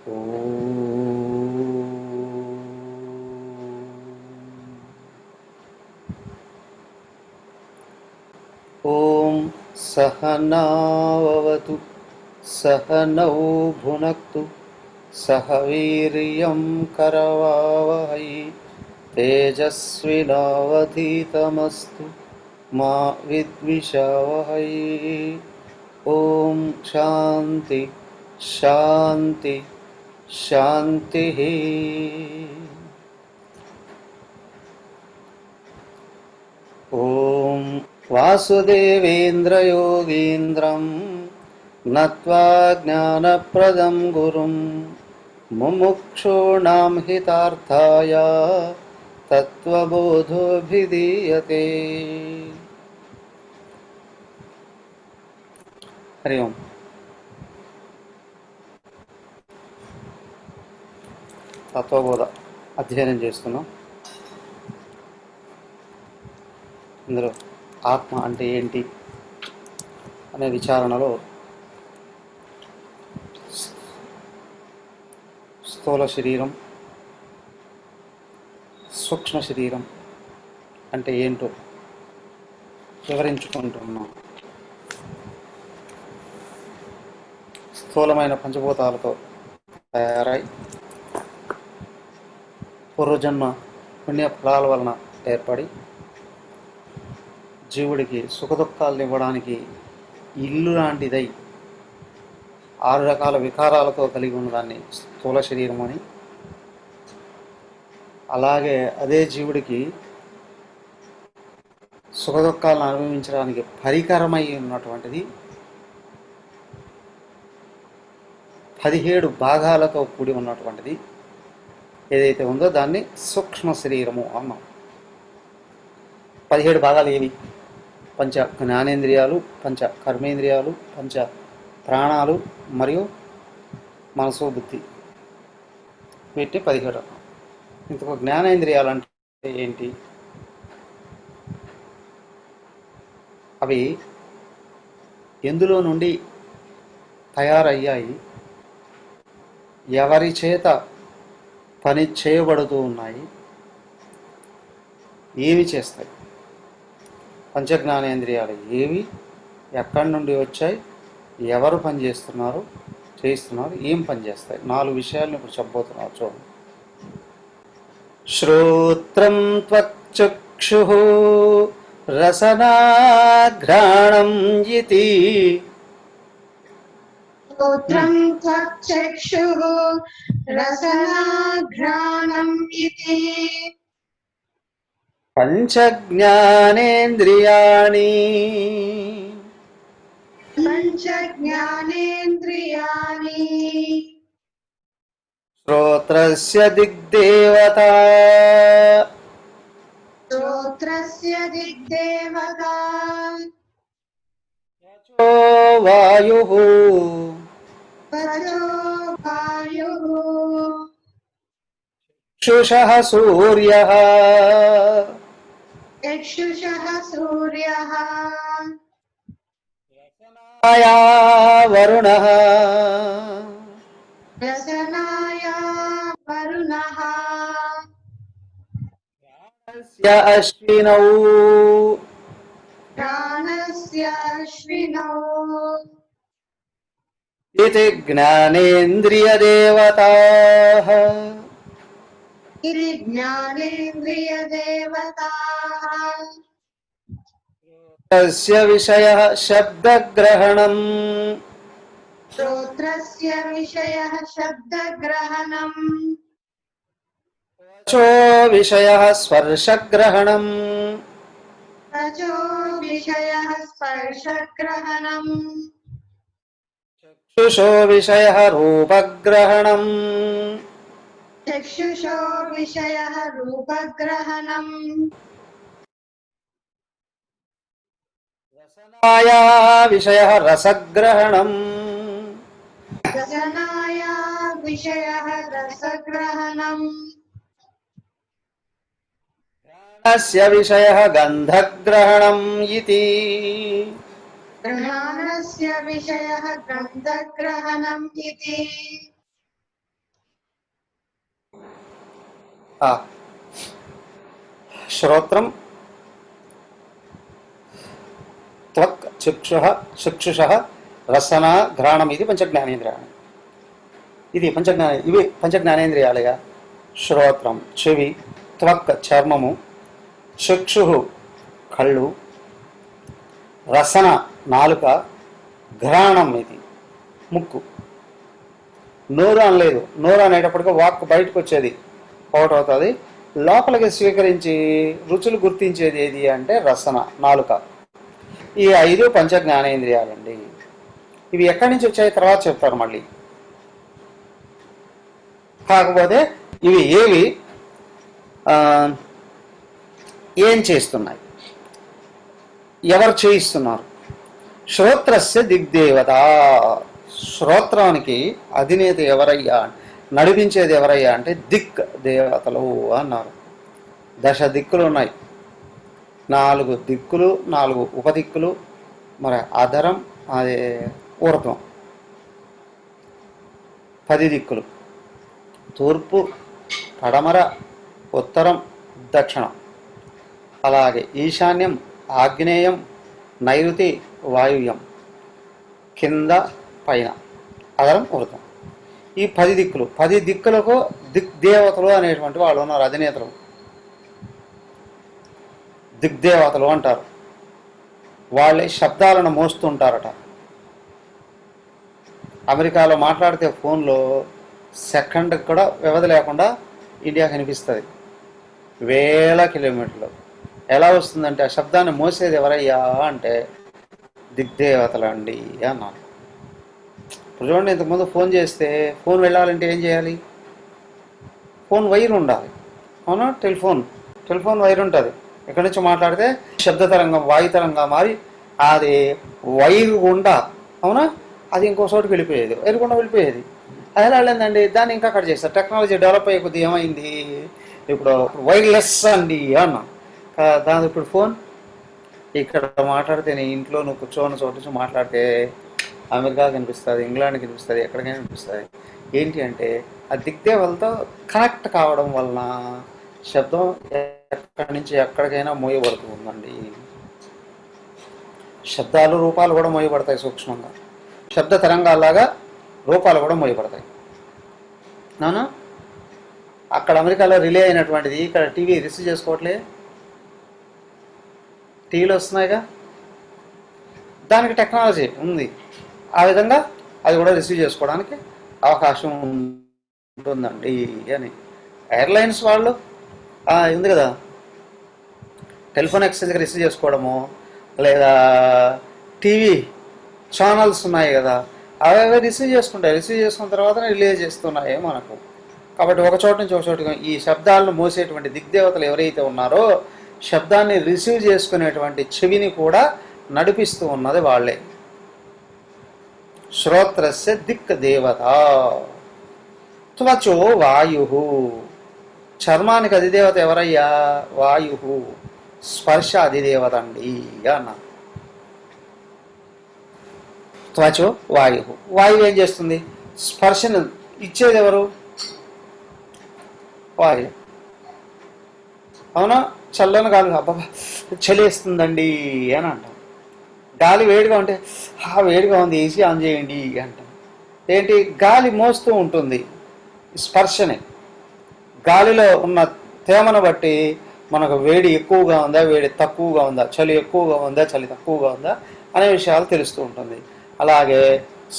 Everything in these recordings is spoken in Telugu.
ఓం సహనావతు సహనౌ భునక్తు సహ వీర్యం కరవావహై తేజస్వినావధీతమస్తు మా విద్విషావహై. ఓం శాంతి శాంతి శాంతి. ఓం వాసుదేవేంద్రయోగీంద్రం నత్వా జ్ఞానప్రదం గురుం ముముక్షూణాం హితార్థాయ తత్వబోధోభిధీయతే. హరి ఓం. తత్వబోధ అధ్యయనం చేస్తున్నాం. ఇందులో ఆత్మ అంటే ఏంటి అనే విచారణలో స్థూల శరీరం, సూక్ష్మ శరీరం అంటే ఏంటో వివరించుకుంటున్నాం. స్థూలమైన పంచభూతాలతో తయారై పూర్వజన్మ పుణ్య ఫలాల వలన ఏర్పడి జీవుడికి సుఖదుఖాలను ఇవ్వడానికి ఇల్లు లాంటిదై 6 రకాల వికారాలతో కలిగి ఉన్నదాన్ని స్థూల శరీరం అని, అలాగే అదే జీవుడికి సుఖదుఖాలను అనుభవించడానికి పరికరమై ఉన్నటువంటిది 17 భాగాలతో కూడి ఉన్నటువంటిది ఏదైతే ఉందో దాన్ని సూక్ష్మ శరీరము అన్నాం. 17 భాగాలు ఏవి? పంచ జ్ఞానేంద్రియాలు, పంచ కర్మేంద్రియాలు, పంచ ప్రాణాలు మరియు మనసు, బుద్ధి. వీటిని 17 అన్నాం. ఇంతకు జ్ఞానేంద్రియాలు అంటే ఏంటి? అవి ఎందులో నుండి తయారయ్యాయి, ఎవరి చేత పని చేయబడుతూ ఉన్నాయి, ఏమి చేస్తాయి? పంచజ్ఞానేంద్రియాలు ఏవి, ఎక్కడి నుండి వచ్చాయి, ఎవరు పని చేయిస్తున్నారు, ఏం పని చేస్తాయి? 4 విషయాలను ఇప్పుడు చెప్పబోతున్నారు. చూడండి. శ్రోత్రం త్వక్చక్షుః రసనాఘ్రాణం ఇతి. శ్రోత్రం త్వక్చక్షుః రసనాఘ్రాణం ఇతి. పంచజ్ఞానేంద్రియాణి శ్రోత్రస్య దిగ్దేవతా వాయుః చక్షుషః సూర్యః రసనాయా వరుణః ప్రాణస్య అశ్వినౌ ఇతి జ్ఞానేంద్రియదేవతాః. తస్య విషయః శబ్దగ్రహణం వచో విషయః స్పర్శగ్రహణం చక్షుషో విషయః రూపగ్రహణం రసనాయా విషయః రసగ్రహణం ఘ్రాణస్య విషయః గంధగ్రహణం ఇతి. ఆ, శ్రోత్రం, త్వక్, చక్షుష, రసన, ఘ్రాణం, ఇది పంచజ్ఞానేంద్రియాలు. ఇవి పంచజ్ఞానేంద్రియాలుగా శ్రోత్రం చెవి, త్వక్ చర్మము, చక్షు కళ్ళు, రసన నాలుక, ఘ్రాణం ఇది ముక్కు. నోరు అనలేదు, నోరు అనేటప్పటికీ వాక్ బయటకు వచ్చేది ఒకటి అవుతుంది. లోపలికి స్వీకరించి రుచులు గుర్తించేది ఏది అంటే రసన నాలుక. ఈ 5 పంచజ్ఞానేంద్రియాలండి. ఇవి ఎక్కడి నుంచి వచ్చాయి తర్వాత చెప్తారు మళ్ళీ. కాకపోతే ఇవి ఏవి ఏం చేస్తున్నాయి, ఎవరు చేయిస్తున్నారు? శ్రోత్రస్య దిగ్దేవత. శ్రోత్రానికి అధినేత ఎవరయ్యా, నడిపించేది ఎవరయ్యా అంటే దిక్ దేవతలు అన్నారు. 10 దిక్కులు ఉన్నాయి, 4 దిక్కులు, 4 ఉపదిక్కులు, మరి అధరం, అదే ఊర్ధ్వం, 10 దిక్కులు. తూర్పు, పడమర, ఉత్తరం, దక్షిణం. అలాగే ఈశాన్యం, ఆగ్నేయం, నైరుతి, వాయువ్యం, కింద, పైన, అధరం, ఊర్ధ్వం. ఈ 10 దిక్కులు. 10 దిక్కులకు దిగ్దేవతలు అనేటువంటి వాళ్ళు ఉన్నారు, అధినేతలు. దిగ్దేవతలు అంటారు. వాళ్ళే శబ్దాలను మోస్తుంటారట. అమెరికాలో మాట్లాడితే ఫోన్లో సెకండ్కి కూడా వ్యవధి లేకుండా ఇండియా కనిపిస్తుంది, వేల కిలోమీటర్లు. ఎలా వస్తుందంటే ఆ శబ్దాన్ని మోసేది ఎవరయ్యా అంటే దిగ్దేవతలు అండి అన్నారు. ఇప్పుడు చూడండి, ఇంతకుముందు ఫోన్ చేస్తే ఫోన్ వెళ్ళాలంటే ఏం చేయాలి? ఫోన్ వైర్ ఉండాలి, అవునా? టెలిఫోన్ వైర్ ఉంటుంది. ఇక్కడి నుంచి మాట్లాడితే శబ్ద తరంగం వాయు తరంగా మారి అది వైర్ గుండా, అవునా, అది ఇంకో చోటుకి వెళ్ళిపోయేది, వైర్ గుండా వెళ్ళిపోయేది. అది ఎలా వెళ్ళిందండి? దాన్ని ఇంకా కట్ చేస్తారు. టెక్నాలజీ డెవలప్ అయ్యే కొద్ది ఏమైంది, ఇప్పుడు వైర్లెస్ అండి అన్నా. దాని ఇప్పుడు ఫోన్ ఇక్కడ మాట్లాడితే నీ ఇంట్లో నువ్వు కూర్చోని చోటు నుంచి మాట్లాడితే అమెరికా కనిపిస్తుంది, ఇంగ్లాండ్ కనిపిస్తుంది, ఎక్కడికైనా కనిపిస్తుంది. ఏంటి అంటే ఆ దిగ్దేవతలతో కనెక్ట్ కావడం వలన శబ్దం ఎక్కడి నుంచి ఎక్కడికైనా మోయబడుతుందండి. శబ్దాలు రూపాలు కూడా మోయబడతాయి సూక్ష్మంగా. శబ్ద తరంగాల్లాగా రూపాలు కూడా మోయబడతాయి. అవునా? అక్కడ అమెరికాలో రిలే అయినటువంటిది ఇక్కడ టీవీ రిసీవ్ చేసుకోవట్లే. టీవీలు వస్తున్నాయిగా, దానికి టెక్నాలజీ ఉంది. ఆ విధంగా అది కూడా రిసీవ్ చేసుకోవడానికి అవకాశం ఉంటుందండి అని ఎయిర్లైన్స్ వాళ్ళు ఉంది కదా, టెలిఫోన్ ఎక్స్చేంజ్కి రిసీవ్ చేసుకోవడము, లేదా టీవీ ఛానల్స్ ఉన్నాయి కదా, అవి రిసీవ్ చేసుకుంటాయి. రిసీవ్ చేసుకున్న తర్వాత రిలే చేస్తున్నాయి మనకు. కాబట్టి ఒక చోటు నుంచి ఒక చోటుగా ఈ శబ్దాలను మోసేటువంటి దిగ్దేవతలు ఎవరైతే ఉన్నారో శబ్దాన్ని రిసీవ్ చేసుకునేటువంటి చెవిని కూడా నడిపిస్తూ ఉన్నది వాళ్ళే. శ్రోత్రస్య దిక్ దేవత. త్వచో వాయు. చర్మానికి అధిదేవత ఎవరయ్యా? వాయు. స్పర్శ అధిదేవత అండి అన్న. త్వచో వాయు. వాయువు ఏం చేస్తుంది? స్పర్శను ఇచ్చేది ఎవరు? వాయు. అవునా? చల్లని గాలి, అబ్బాబా చలేస్తుందండి అని అంటాం. గాలి వేడిగా ఉంటే వేడిగా ఉంది, ఏసీ ఆన్ చేయండి అంటాం. ఏంటి? గాలి మోస్తూ ఉంటుంది. స్పర్శనే. గాలిలో ఉన్న తేమను బట్టి మనకు వేడి ఎక్కువగా ఉందా, వేడి తక్కువగా ఉందా, చలి ఎక్కువగా ఉందా, చలి తక్కువగా ఉందా అనే విషయాలు తెలుస్తూ ఉంటుంది. అలాగే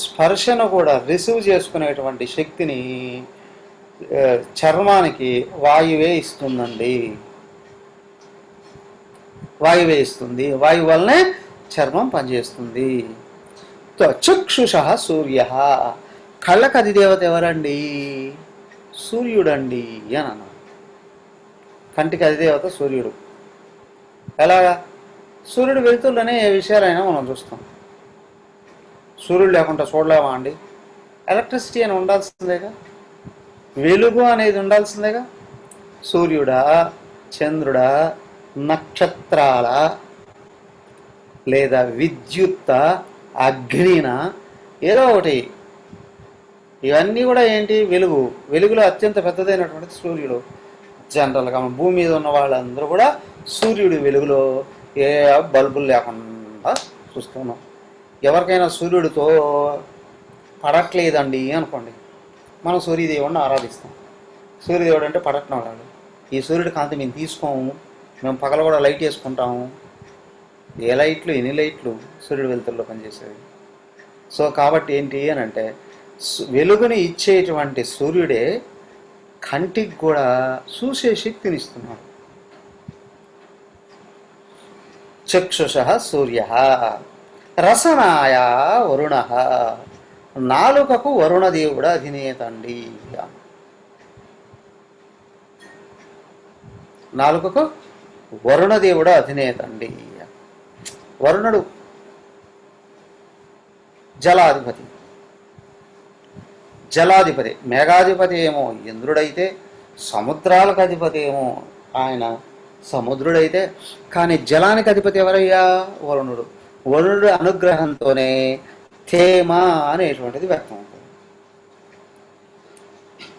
స్పర్శను కూడా రిసీవ్ చేసుకునేటువంటి శక్తిని చర్మానికి వాయువే ఇస్తుందండి. వాయువే ఇస్తుంది. వాయువు వల్లనే చర్మం పనిచేస్తుంది. చక్షుష సూర్య. కళ్ళకు అధిదేవత ఎవరండి? సూర్యుడండి అని అన్నాడు. కంటికి అధిదేవత సూర్యుడు. ఎలాగా? సూర్యుడు వెలుతురులోనే ఏ విషయాలైనా మనం చూస్తాం. సూర్యుడు లేకుండా చూడలేమా అండి? ఎలక్ట్రిసిటీ అని ఉండాల్సిందేగా, వెలుగు అనేది ఉండాల్సిందేగా. సూర్యుడా, చంద్రుడా, నక్షత్రాల, లేదా విద్యుత్, అగ్నిన, ఏదో ఒకటి. ఇవన్నీ కూడా ఏంటి? వెలుగు. వెలుగులో అత్యంత పెద్దదైనటువంటి సూర్యుడు. జనరల్గా మన భూమి మీద ఉన్న వాళ్ళందరూ కూడా సూర్యుడి వెలుగులో ఏ బల్బులు లేకుండా చూస్తున్నాం. ఎవరికైనా సూర్యుడితో పడట్లేదండి అనుకోండి, మనం సూర్యదేవుడిని ఆరాధిస్తాం. సూర్యదేవుడు అంటే పడట్నం వాడు. ఈ సూర్యుడి కాంతి మేము తీసుకోము, మేము పగల కూడా లైట్ వేసుకుంటాము. ఏ లైట్లు, ఎన్ని లైట్లు సూర్యుడి వెలుతుల్లో పనిచేసేది. సో కాబట్టి ఏంటి అని అంటే వెలుగుని ఇచ్చేటువంటి సూర్యుడే కంటికి కూడా చూసే శక్తిని ఇస్తున్నాడు. చక్షుష సూర్య, రసనాయ వరుణ, నాలుకకు వరుణదేవుడు అధినేత అండి. నాలుకకు వరుణదేవుడు అధినేత అండి. వరుణుడు జలాధిపతి, జలాధిపతి. మేఘాధిపతి ఏమో ఇంద్రుడైతే, సముద్రాలకు అధిపతి ఏమో ఆయన సముద్రుడైతే, కానీ జలానికి అధిపతి ఎవరయ్యా? వరుణుడు. వరుణుడు అనుగ్రహంతోనే తేమ అనేటువంటిది వ్యక్తం అవుతుంది.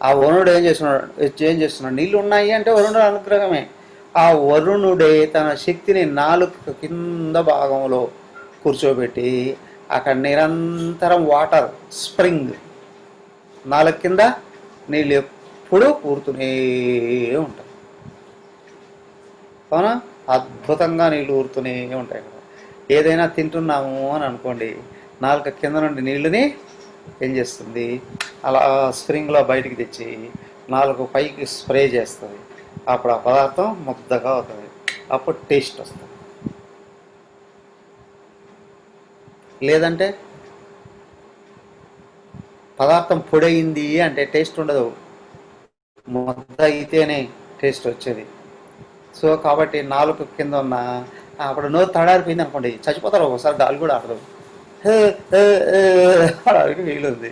ఆ వరుణుడు ఏం చేస్తున్నాడు? నీళ్ళు ఉన్నాయి అంటే వరుణుడు అనుగ్రహమే. ఆ వరుణుడే తన శక్తిని నాలుగు కింద భాగంలో కూర్చోబెట్టి అక్కడ నిరంతరం వాటర్ స్ప్రింగ్, నాలుగు కింద నీళ్ళు ఎప్పుడూ ఊరుతూనే ఉంటాయి. అవునా? అద్భుతంగా నీళ్ళు ఊరుతూనే ఉంటాయి కదా. ఏదైనా తింటున్నాము అని అనుకోండి, నాలుగు కింద నుండి నీళ్ళని ఏం చేస్తుంది? అలా స్ప్రింగ్లో బయటికి తెచ్చి నాలుగు పైకి స్ప్రే చేస్తుంది. అప్పుడు ఆ పదార్థం ముద్దగా అవుతుంది. అప్పుడు టేస్ట్ వస్తుంది. లేదంటే పదార్థం పొడైంది అంటే టేస్ట్ ఉండదు, ముద్ద అయితేనే టేస్ట్ వచ్చేది. సో కాబట్టి నాలుగు కింద ఉన్న అప్పుడు నోరు తడారిపోయింది అనుకోండి, చచ్చిపోతారు. ఒకసారి గాలి కూడా ఆడదు. ఆడడానికి వీలుంది.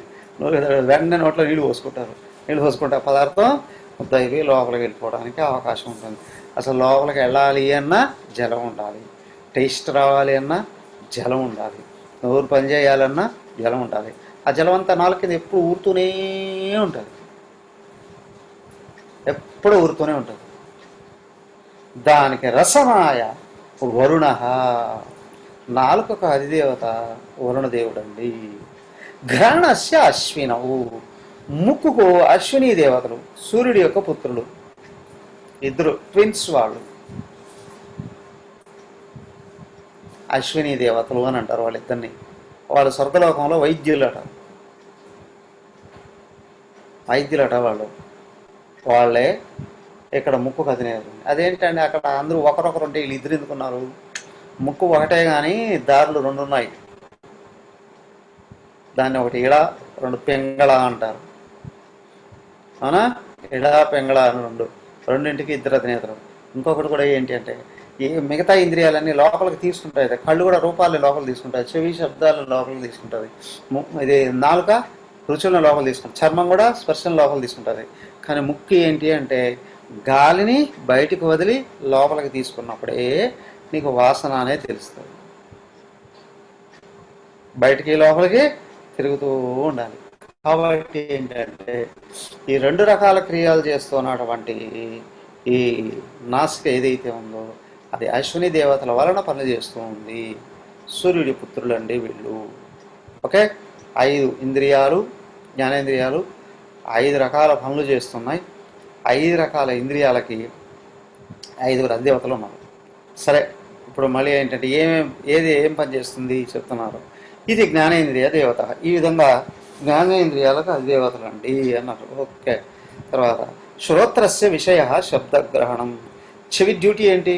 వెంటనే నోట్లో నీళ్ళు పోసుకుంటారు. నీళ్ళు పోసుకుంటే పదార్థం ముద్ద అయిపోయి లోపలికి వెళ్ళిపోవడానికి అవకాశం ఉంటుంది. అసలు లోపలికి వెళ్ళాలి అన్నా జలం ఉండాలి, టేస్ట్ రావాలి అన్నా జలం ఉండాలి, నోరు పని చేయాలన్నా జలం ఉండాలి. ఆ జలం అంతా నాలుగు కింద ఎప్పుడు ఊరుతూనే ఉంటుంది, ఎప్పుడు ఊరుతూనే ఉంటుంది. దానికి రసనాయ వరుణ, నాలుకకు అధిదేవత వరుణదేవుడు అండి. ఘ్రాణస్య అశ్వినవు, ముక్కుకు అశ్విని దేవతలు, సూర్యుడి యొక్క పుత్రులు, ఇద్దరు ట్విన్స్ వాళ్ళు, అశ్విని దేవతలు అని అంటారు వాళ్ళిద్దరిని. వాళ్ళు స్వర్గలోకంలో వైద్యులట, వాళ్ళే ఇక్కడ ముక్కుకు అధినేతలు. అదేంటండి అక్కడ అందరూ ఒకరొకరు ఉంటే వీళ్ళు ఇద్దరు ఎందుకున్నారు? ముక్కు ఒకటే కానీ దారులు రెండు ఉన్నాయి. దాన్ని ఒకటి ఇడ, రెండు పెంగళ అంటారు. అవునా? ఇడ పెంగళ అని రెండింటికి ఇద్దరు అధినేతలు. ఇంకొకటి కూడా ఏంటి అంటే ఈ మిగతా ఇంద్రియాలన్నీ లోపలికి తీసుకుంటాయి. కళ్ళు కూడా రూపాలని లోపల తీసుకుంటాయి, చెవి శబ్దాలను లోపలికి తీసుకుంటుంది, ఇది నాలుక రుచులను లోపల తీసుకుంటుంది, చర్మం కూడా స్పర్శను లోపల తీసుకుంటుంది. కానీ ముక్కు ఏంటి అంటే గాలిని బయటికి వదిలి లోపలికి తీసుకున్నప్పుడే నీకు వాసన అనేది తెలుస్తుంది. బయటికి లోపలికి తిరుగుతూ ఉండాలి. కాబట్టి ఏంటంటే ఈ రెండు రకాల క్రియలు చేస్తున్నటువంటి ఈ నాసిక ఏదైతే ఉందో అది అశ్విని దేవతల వలన పనులు చేస్తూ ఉంది. సూర్యుడి పుత్రులు అండి వీళ్ళు. ఓకే, 5 ఇంద్రియాలు, జ్ఞానేంద్రియాలు 5 రకాల పనులు చేస్తున్నాయి. 5 రకాల ఇంద్రియాలకి 5 అధిదేవతలు ఉన్నారు. సరే, ఇప్పుడు మళ్ళీ ఏంటంటే ఏం పని చేస్తుంది చెప్తున్నారు. ఇది జ్ఞానేంద్రియ దేవత. ఈ విధంగా జ్ఞానేంద్రియాలకు అధిదేవతలు అండి అన్నారు. ఓకే, తర్వాత శ్రోత్రస్య విషయ శబ్దగ్రహణం. చెవి డ్యూటీ ఏంటి?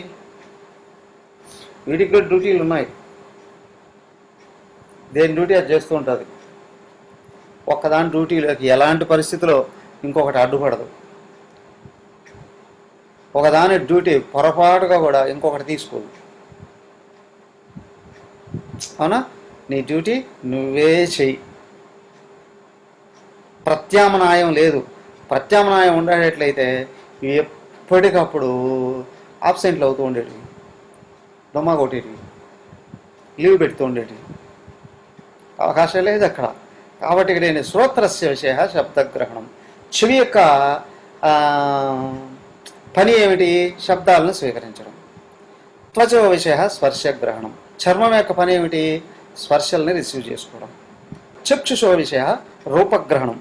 వీటికి కూడా డ్యూటీలు ఉన్నాయి. దేని డ్యూటీ అది చేస్తూ ఉంటుంది. ఒక్కదాని డ్యూటీలోకి ఎలాంటి పరిస్థితిలో ఇంకొకటి అడ్డుపడదు. ఒకదాని డ్యూటీ పొరపాటుగా కూడా ఇంకొకటి తీసుకోదు. అవునా? నీ డ్యూటీ నువ్వే చెయ్యి. ప్రత్యామ్నాయం లేదు. ప్రత్యామ్నాయం ఉండేటట్లయితే ఎప్పటికప్పుడు ఆబ్సెంట్లు అవుతూ ఉండేటివి, దొమ్మ కొట్టేటివి, లీవ్ పెడుతూ ఉండేటివి. అవకాశం లేదు అక్కడ. కాబట్టి ఇక్కడ శ్రోత్రస్య విషయ శబ్దగ్రహణం. చెవి యొక్క పని ఏమిటి? శబ్దాలను స్వీకరించడం. త్వచో విషయ స్పర్శగ్రహణం. చర్మం యొక్క పని ఏమిటి? స్పర్శల్ని రిసీవ్ చేసుకోవడం. చక్షుషో విషయ రూపగ్రహణం.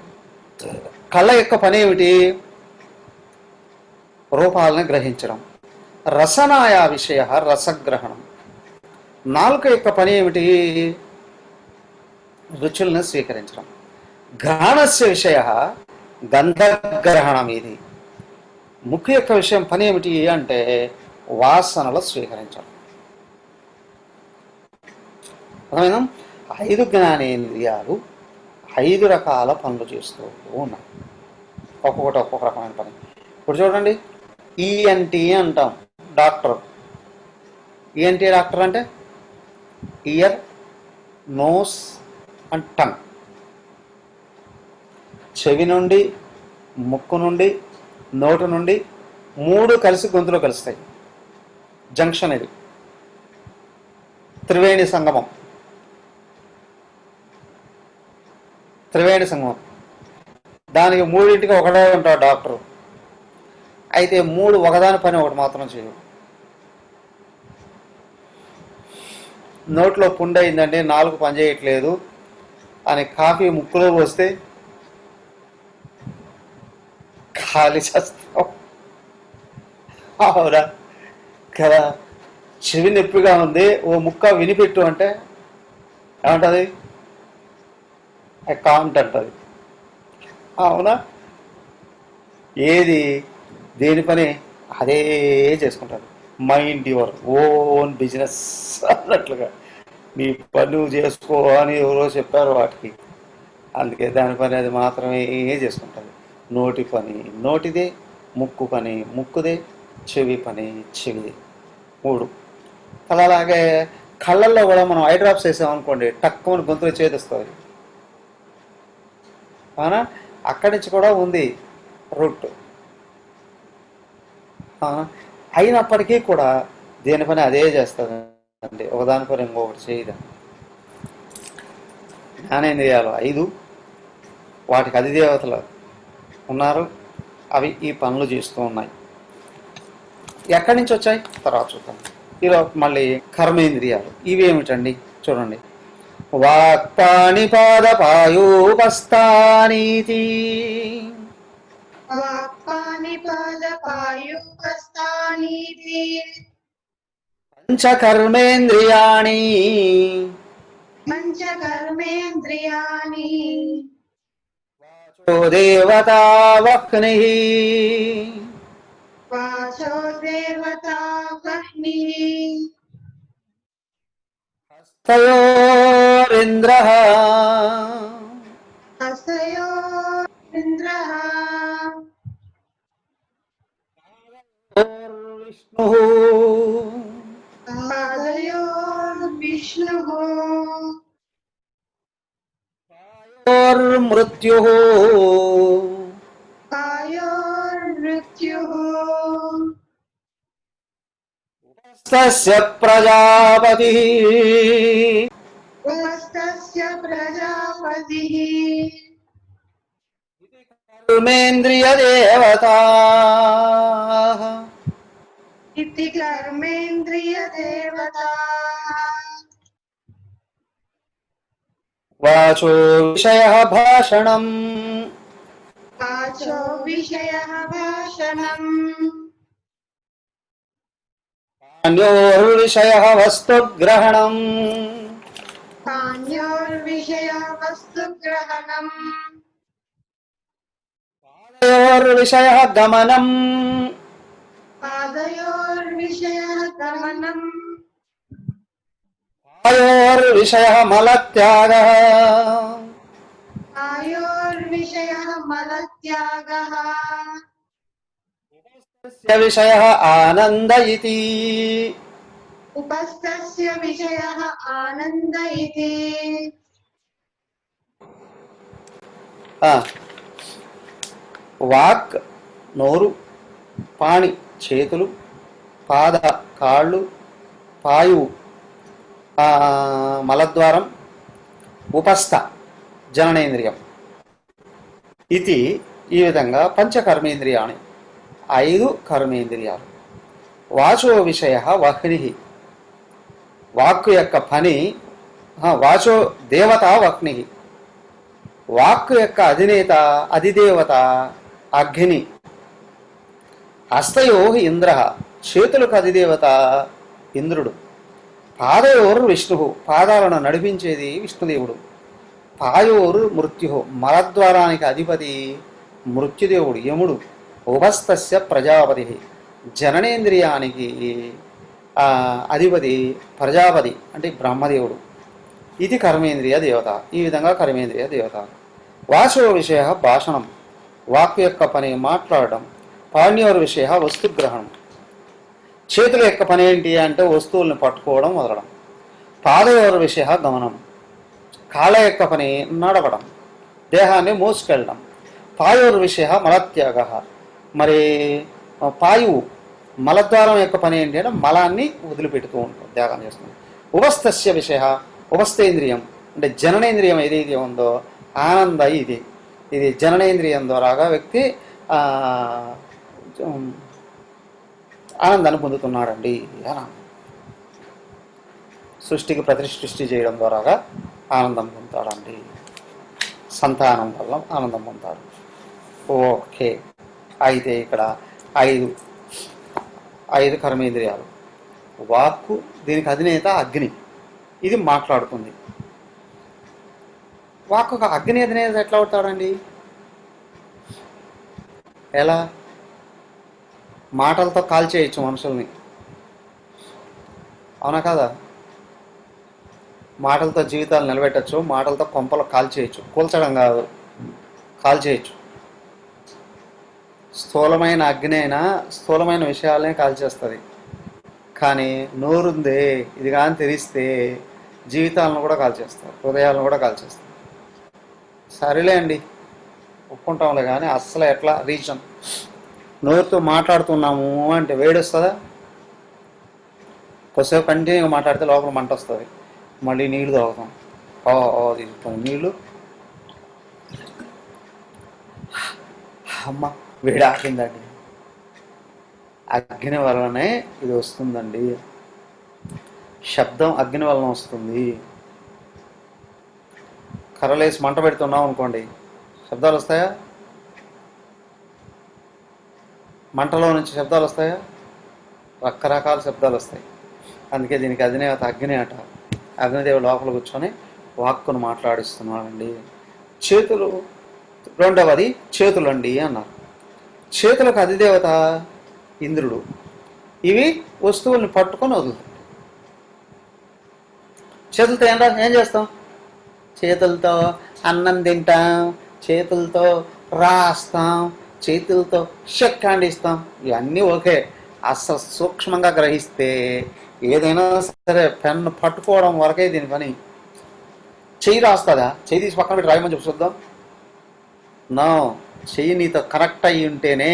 కళ్ళ యొక్క పని ఏమిటి? రూపాలను గ్రహించడం. రసనాయా విషయ రసగ్రహణం. నాలుక యొక్క పని ఏమిటి? రుచులను స్వీకరించడం. ఘ్రాణస్య విషయ గంధగ్రహణం. ఇది ముక్కు యొక్క విషయం పని ఏమిటి అంటే వాసనలు స్వీకరించడం. అర్థమైనా? 5 జ్ఞానేంద్రియాలు 5 రకాల పనులు చేస్తూ ఉన్నాయి. ఒక్కొక్కటి ఒక్కొక్క రకమైన పని. ఇప్పుడు చూడండి, ఈఎన్టీ అంటాం, డాక్టర్. ఈఎన్టీ డాక్టర్ అంటే ఇయర్, నోస్ అండ్ టంగ్. చెవి నుండి, ముక్కు నుండి, నోటు నుండి 3 కలిసి గొంతులో కలుస్తాయి. జంక్షన్ ఇది, త్రివేణి సంగమం. త్రివేణి సంగమం. దానికి 3ంటికి ఒకడే ఉంటాడు డాక్టరు. అయితే 3 ఒకదాని పని ఒకటి మాత్రం చేయవు. నోట్లో పుండు అయిందంటే 4 పని చేయట్లేదు అని కాఫీ ముక్కులో పోస్తే ఖాళీ చేస్తాం. అవునా కదా? చెవి నొప్పిగా ఉంది, ఓ ముక్క వినిపెట్టు అంటే ఏమంటుంది? ఐ కాంట్ అంటుంది. అవునా? ఏది దేని పని అదే చేసుకుంటారు. మైండ్ యువర్ ఓన్ బిజినెస్ అన్నట్లుగా నీ పని నువ్వు చేసుకో అని ఎవరో చెప్పారు వాటికి. అందుకే దాని పని అది మాత్రమే చేసుకుంటుంది. నోటి పని నోటిదే, ముక్కు పని ముక్కుదే, చెవి పని చెవిదే. 3. అలాగే కళ్ళల్లో కూడా మనం ఐ డ్రాప్స్ వేసామనుకోండి, టక్కుమని గొంతులో చేదొస్తుంది. అవునా? అక్కడి నుంచి కూడా ఉంది రూట్. అయినప్పటికీ కూడా దేని పని అదే చేస్తుంది అండి, ఒకదాని పని ఇంకొకటి చేయదు. జ్ఞానేంద్రియాలు 5, వాటికి అధిదేవతలు ఉన్నారు. అవి ఈ పనులు చేస్తూ ఉన్నాయి. ఎక్కడి నుంచి వచ్చాయి తర్వాత చూద్దాం. ఈరోజు మళ్ళీ కర్మేంద్రియాలు. ఇవి ఏమిటండి? చూడండి, వాక్పాణిపాదపాయూపస్థానీతి. వాక్పాణిపాదపాయూపస్థానీతి. పంచకర్మేంద్రియాణి. పంచకర్మేంద్రియాణి. వాచో దేవతా వహ్నిః. వాచో దేవతా వహ్నిః. హస్తయోరింద్రః. హస్తయోరింద్రః. విష్ణుః. పాదయోర్విష్ణుః. మృత్యుః. కాయోర్మృత్యుః. తస్య ప్రజాపతిః. ఉపస్థస్య ప్రజాపతిః. కర్మేంద్రియ దేవతాః. ఇతి కర్మేంద్రియ దేవతాః. వాచో విషయః భాషణం. వాచో విషయః భాషణం. పాణ్యోర్విషయః వస్తుగ్రహణం. పాణ్యోర్విషయః వస్తుగ్రహణం. పాదయోర్విషయః గమనం. పాదయోర్విషయః గమనం. పాయోర్విషయః మలత్యాగః. కాయోర్విషయః మలత్యాగః. తస్య విషయః ఆనంద ఇతి. ఉపస్థస్య విషయః ఆనంద ఇతి. వాక్ నోరు, పాణి చేతులు, పాద కాళ్ళు, పాయువు మలద్వారం, ఉపస్థ జననేంద్రియం. ఇది ఈ విధంగా పంచకర్మేంద్రియాన్ని 5 కర్మేంద్రియాలు. వాచో విషయ వహ్ని, వాక్కు యొక్క పని. వాచో దేవత వహ్ని, వాక్కు యొక్క అధినేత అధిదేవత అగ్ని. హస్తయో ఇంద్ర, చేతులకు అధిదేవత ఇంద్రుడు. పాదయోర్ విష్ణు, పాదాలను నడిపించేది విష్ణుదేవుడు. పాయోరు మృత్యు, మలద్వారానికి అధిపతి మృత్యుదేవుడు యముడు. ఉభస్తస్య ప్రజాపతి, జననేంద్రియానికి అధిపతి ప్రజాపతి అంటే బ్రహ్మదేవుడు. ఇది కర్మేంద్రియ దేవత. ఈ విధంగా కర్మేంద్రియ దేవత. వాచో విషయ భాషణం, వాక్కు యొక్క పని మాట్లాడడం. పాణ్యోర్ విషయ వస్తుగ్రహణం, చేతుల యొక్క పని ఏంటి అంటే వస్తువుల్ని పట్టుకోవడం వదలడం. పాదయోర్ విషయ గమనం, కాళ్ళ యొక్క పని నడవడం, దేహాన్ని మోసుకెళ్ళడం. పాయోర్ విషయ మలత్యాగ, మరి పాయువు మలద్వారం యొక్క పని ఏంటి అంటే మలాన్ని వదిలిపెడుతూ ఉంటాం, త్యాగం చేస్తుంది. ఉపస్థస్య విషయ, ఉపస్థేంద్రియం అంటే జననేంద్రియం ఏదైతే ఉందో ఆనంద, ఇది జననేంద్రియం ద్వారాగా వ్యక్తి ఆనందాన్ని పొందుతున్నాడండి. సృష్టికి ప్రతిసృష్టి చేయడం ద్వారాగా ఆనందం పొందుతాడండి. సంతానం వల్ల ఆనందం పొందుతాడు. ఓకే, అయితే ఇక్కడ 5 కర్మేంద్రియాలు. వాక్కు, దీనికి అధినేత అగ్ని, ఇది మాట్లాడుతుంది. వాక్కు అగ్ని అధినేత ఎట్లా అవుతాడండి? ఎలా? మాటలతో కాల్చేయచ్చు మనుషుల్ని, అవునా కదా? మాటలతో జీవితాలు నిలబెట్టచ్చు, మాటలతో కొంపలు కాల్చేయచ్చు. కూల్చడం కాదు, కాల్చేయచ్చు. స్థూలమైన అగ్ని అయినా స్థూలమైన విషయాలనే కాల్చేస్తుంది. కానీ నోరుందే, ఇది కానీ తెరిస్తే జీవితాలను కూడా కాల్చేస్తారు, హృదయాలను కూడా కాల్చేస్తారు. సరేలే అండి, ఒప్పుకుంటాంలే. కానీ అస్సలు ఎట్లా రీజన్? నోరుతో మాట్లాడుతున్నాము అంటే వేడి వస్తుందా? కొద్దిసేపు కంటిన్యూగా మాట్లాడితే లోపల మంట వస్తుంది. మళ్ళీ నీళ్లు తాగుతాం, తీసుకుంటాం నీళ్ళు. అమ్మ వేడి ఆకిందండి. అగ్ని వలనే ఇది వస్తుందండి. శబ్దం అగ్ని వలన వస్తుంది. కర్రలేసి మంట పెడుతున్నాం అనుకోండి, శబ్దాలు వస్తాయా? మంటలో నుంచి శబ్దాలు వస్తాయా? రకరకాల శబ్దాలు వస్తాయి. అందుకే దీనికి అధినేత అగ్ని అట. అగ్నిదేవుడు లోపల కూర్చొని వాక్కును మాట్లాడిస్తున్నాడండి. చేతులు, రెండవది చేతులండి అన్నారు. చేతులకు అధిదేవత ఇంద్రుడు. ఇవి వస్తువుల్ని పట్టుకొని వదులుతాయి. చేతులతో ఏం చేస్తాం? చేతులతో అన్నం తింటాం, చేతులతో రాస్తాం, చేతులతో షక్కాండిస్తాం. ఇవన్నీ ఓకే. అసలు సూక్ష్మంగా గ్రహిస్తే ఏదైనా సరే పెన్ను పట్టుకోవడం వరకే దీని పని. చెయ్యి రాస్తుందా? చెయ్యి తీసి పక్కన పెట్టి రాయమని చెప్పి చూద్దాం. నో, చెయ్యి నీతో కనెక్ట్ అయ్యి ఉంటేనే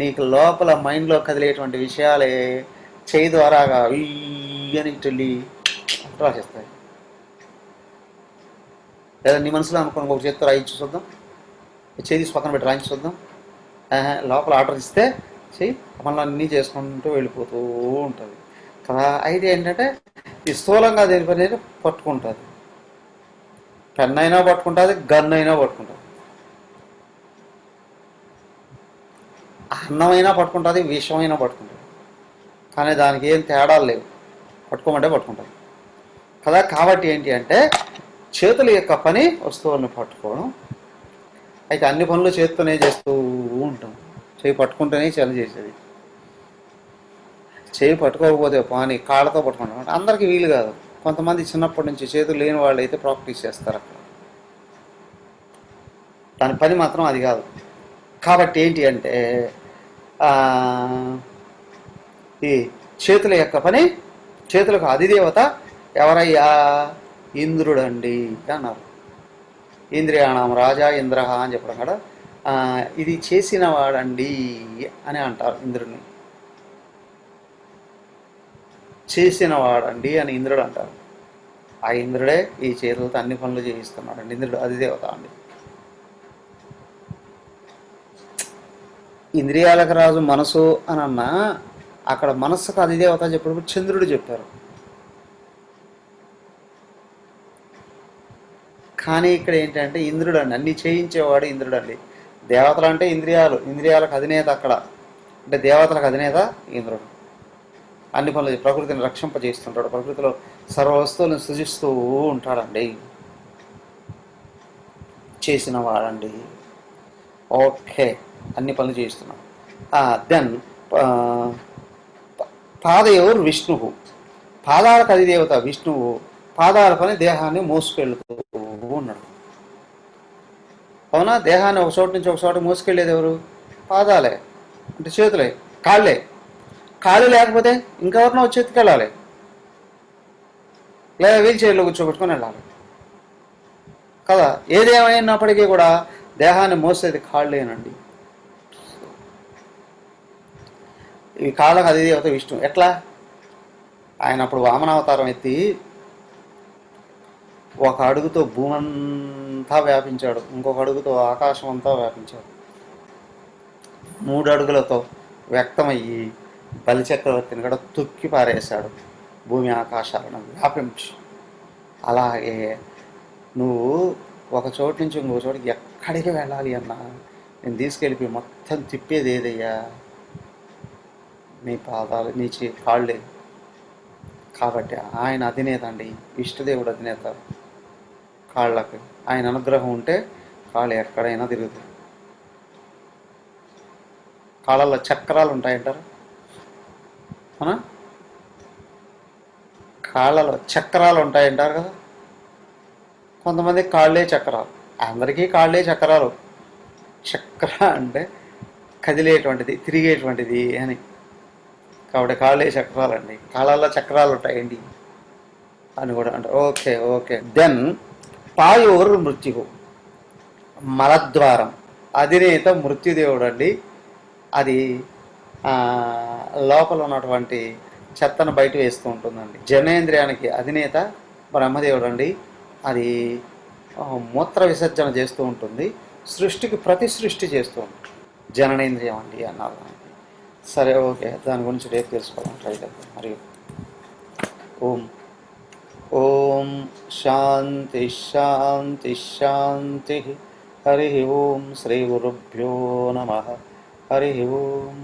నీకు లోపల మైండ్లో కదిలేటువంటి విషయాలే చెయ్యి ద్వారాగా అని వెళ్ళి రాసేస్తాయి. లేదా నీ మనసులో అనుకుని ఒక చేతితో రాయించి చూద్దాం, చెయ్యి తీసి పక్కన పెట్టి రాయించి చూద్దాం. లోపల ఆర్డర్ ఇస్తే చెయ్యి మళ్ళీ అన్నీ చేసుకుంటూ వెళ్ళిపోతూ ఉంటుంది కదా. అయితే ఏంటంటే ఈ స్థూలంగా దేని పని పట్టుకుంటుంది. పెన్ అయినా పట్టుకుంటుంది, గన్ అయినా పట్టుకుంటుంది, అన్నమైనా పట్టుకుంటుంది, విషమైనా పట్టుకుంటుంది. కానీ దానికి ఏం తేడాలు లేవు, పట్టుకోమంటే పట్టుకుంటుంది కదా. కాబట్టి ఏంటి అంటే చేతుల యొక్క పని వస్తువులను పట్టుకోవడం. అయితే అన్ని పనులు చేతితోనే చేస్తూ ఉంటాం. చేయి పట్టుకుంటేనే చలి చేసేది. చేయి పట్టుకోకపోతే పని కాళ్ళతో పట్టుకుంటాం. అందరికీ వీలు కాదు. కొంతమంది చిన్నప్పటి నుంచి చేతులు లేని వాళ్ళు అయితే ప్రాక్టీస్ చేస్తారు అక్కడ. దాని పని మాత్రం అది కాదు. కాబట్టి ఏంటి అంటే ఈ చేతుల యొక్క పని, చేతులకు అధిదేవత ఎవరయ్యా? ఇంద్రుడండి అన్నారు. ఇంద్రియాణం రాజా ఇంద్ర అని చెప్పడం కదా. ఇది చేసిన వాడండి అని అంటారు ఇంద్రుడిని. చేసిన వాడండి అని ఇంద్రుడు అంటారు. ఆ ఇంద్రుడే ఈ చేతులతో అన్ని పనులు చేయిస్తున్నాడు అండి. ఇంద్రుడు అధిదేవత అండి. ఇంద్రియాలకు రాజు మనసు అని అన్నా అక్కడ మనస్సుకు అధిదేవత చెప్పినప్పుడు చంద్రుడు చెప్పారు. కానీ ఇక్కడ ఏంటంటే ఇంద్రుడు అండి, అన్ని చేయించేవాడు ఇంద్రుడు అండి. దేవతలు అంటే ఇంద్రియాలకు అధినేత అక్కడ, అంటే దేవతలకు అధినేత ఇంద్రుడు. అన్ని పనులు ప్రకృతిని రక్షింపజేస్తుంటాడు, ప్రకృతిలో సర్వ వస్తువులను సృజిస్తూ ఉంటాడండి, చేసిన వాడండి. ఓకే, అన్ని పనులు చేస్తున్నాం. దెన్ పాదయోర్ విష్ణువు, పాదాలకు అధిదేవత విష్ణువు, పాదాల పని దేహాన్ని మోసుకెళ్తూ ఉన్నాడు. అవునా, దేహాన్ని ఒక చోటు నుంచి ఒక చోట మోసుకెళ్ళేది ఎవరు? పాదాలే, అంటే చేతులే, కాళ్ళే. కాళ్ళు లేకపోతే ఇంకెవరినో వచ్చి ఎత్తుకెళ్ళాలి, లేదా వీల్ చైర్లో కూర్చోబెట్టుకొని వెళ్ళాలి కదా. ఏదేమైనప్పటికీ కూడా దేహాన్ని మోసేది కాళ్ళేనండి. ఈ కాళ్ళకు అధిదేవత విష్ణు. ఎట్లా? ఆయన అప్పుడు వామనావతారం ఎత్తి ఒక అడుగుతో భూమంతా వ్యాపించాడు, ఇంకొక అడుగుతో ఆకాశం అంతా వ్యాపించాడు, 3 అడుగులతో వ్యక్తమయ్యి బలిచక్రవర్తిని కూడా తొక్కి పారేశాడు, భూమి ఆకాశాలను వ్యాపించి. అలాగే నువ్వు ఒక చోటు నుంచి ఇంకో చోటుకి ఎక్కడికి వెళ్ళాలి అన్నా నేను తీసుకెళ్ళిపోయి మొత్తం తిప్పేది ఏదయ్యా? నీ పాదాలు, నీ కాళ్ళే. కాబట్టి ఆయన అధినేత అండి, ఇష్టదేవుడు అధినేత. కాళ్ళకి ఆయన అనుగ్రహం ఉంటే కాళ్ళు ఎక్కడైనా తిరుగుతాయి. కాళ్ళల్లో చక్రాలు ఉంటాయంటారు, అవునా? కాళ్ళలో చక్రాలు ఉంటాయంటారు కదా. కొంతమంది కాళ్ళే చక్రాలు, అందరికీ కాళ్ళే చక్రాలు. చక్ర అంటే కదిలేటువంటిది, తిరిగేటువంటిది అని. కాబట్టి కాళ్ళే చక్రాలండి, కాళ్ళల్లో చక్రాలు ఉంటాయండి అని కూడా అంటారు. Okay okay. దెన్ పాయోర్ మృత్యు, మలద్వారం అధినేత మృత్యుదేవుడు అండి. అది లోపల ఉన్నటువంటి చెత్తను బయట వేస్తూ ఉంటుందండి. జనేంద్రియానికి అధినేత బ్రహ్మదేవుడు అండి. అది మూత్ర విసర్జన చేస్తూ ఉంటుంది, సృష్టికి ప్రతి సృష్టి చేస్తూ ఉంటుంది. జననేంద్రియం అండి అన్నారు. సరే, ఓకే, దాని గురించి రేపు తెలుసుకోవడం ట్రై చేద్దాం. మరియు ఓం ఓం శాంతి శాంతి శాంతి. హరి ఓం. శ్రీ గురుభ్యో నమః. హరి ఓం.